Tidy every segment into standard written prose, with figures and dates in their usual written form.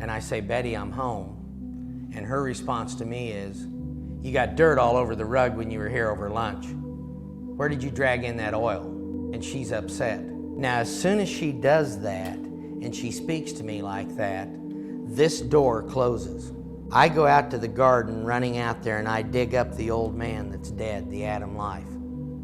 And I say, Betty, I'm home. And her response to me is, you got dirt all over the rug when you were here over lunch. Where did you drag in that oil? And she's upset. Now, as soon as she does that, and she speaks to me like that, this door closes. I go out to the garden, running out there, and I dig up the old man that's dead, the Adam life.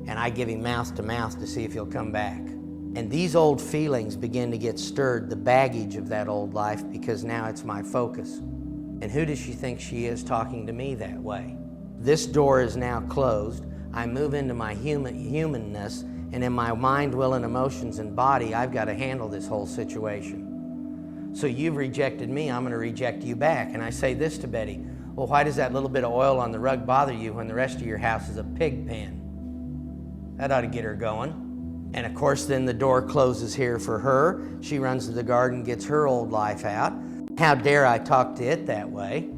And I give him mouth to mouth to see if he'll come back. And these old feelings begin to get stirred, the baggage of that old life, because now it's my focus. And who does she think she is talking to me that way? This door is now closed. I move into my humanness, and in my mind, will, and emotions and body, I've got to handle this whole situation. So you've rejected me, I'm going to reject you back. And I say this to Betty, well, why does that little bit of oil on the rug bother you when the rest of your house is a pig pen? That ought to get her going. And of course, then the door closes here for her. She runs to the garden, gets her old life out. How dare I talk to it that way?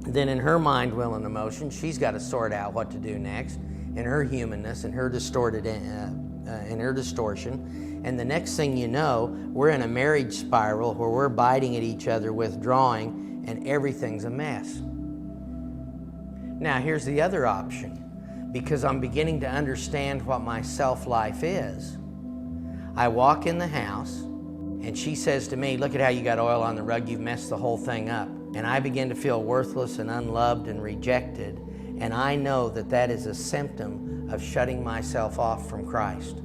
Then in her mind, will, and emotion, she's got to sort out what to do next in her humanness and her in her distortion. And the next thing you know, we're in a marriage spiral where we're biting at each other, withdrawing, and everything's a mess. Now, here's the other option. Because I'm beginning to understand what my self-life is, I walk in the house, and she says to me, look at how you got oil on the rug, you've messed the whole thing up. And I begin to feel worthless and unloved and rejected, and I know that that is a symptom of shutting myself off from Christ.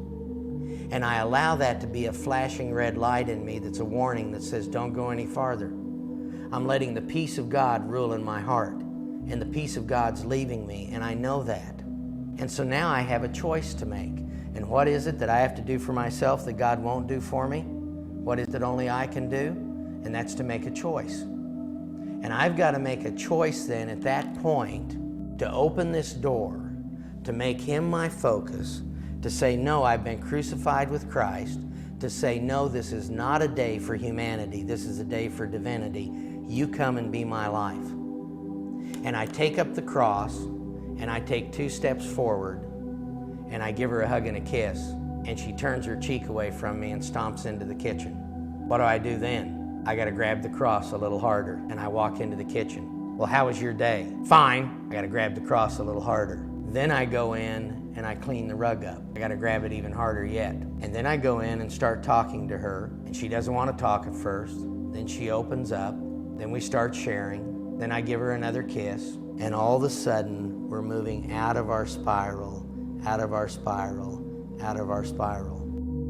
And I allow that to be a flashing red light in me that's a warning that says, don't go any farther. I'm letting the peace of God rule in my heart, and the peace of God's leaving me, and I know that. And so now I have a choice to make. And what is it that I have to do for myself that God won't do for me? What is it only I can do? And that's to make a choice. And I've got to make a choice then at that point to open this door, to make Him my focus, to say, no, I've been crucified with Christ, to say, no, this is not a day for humanity, this is a day for divinity. You come and be my life. And I take up the cross, and I take 2 steps forward, and I give her a hug and a kiss, and she turns her cheek away from me and stomps into the kitchen. What do I do then? I got to grab the cross a little harder, and I walk into the kitchen. Well, how was your day? Fine. I got to grab the cross a little harder. Then I go in and I clean the rug up. I got to grab it even harder yet. And then I go in and start talking to her, and she doesn't want to talk at first. Then she opens up. Then we start sharing. Then I give her another kiss, and all of a sudden, we're moving out of our spiral, out of our spiral, out of our spiral.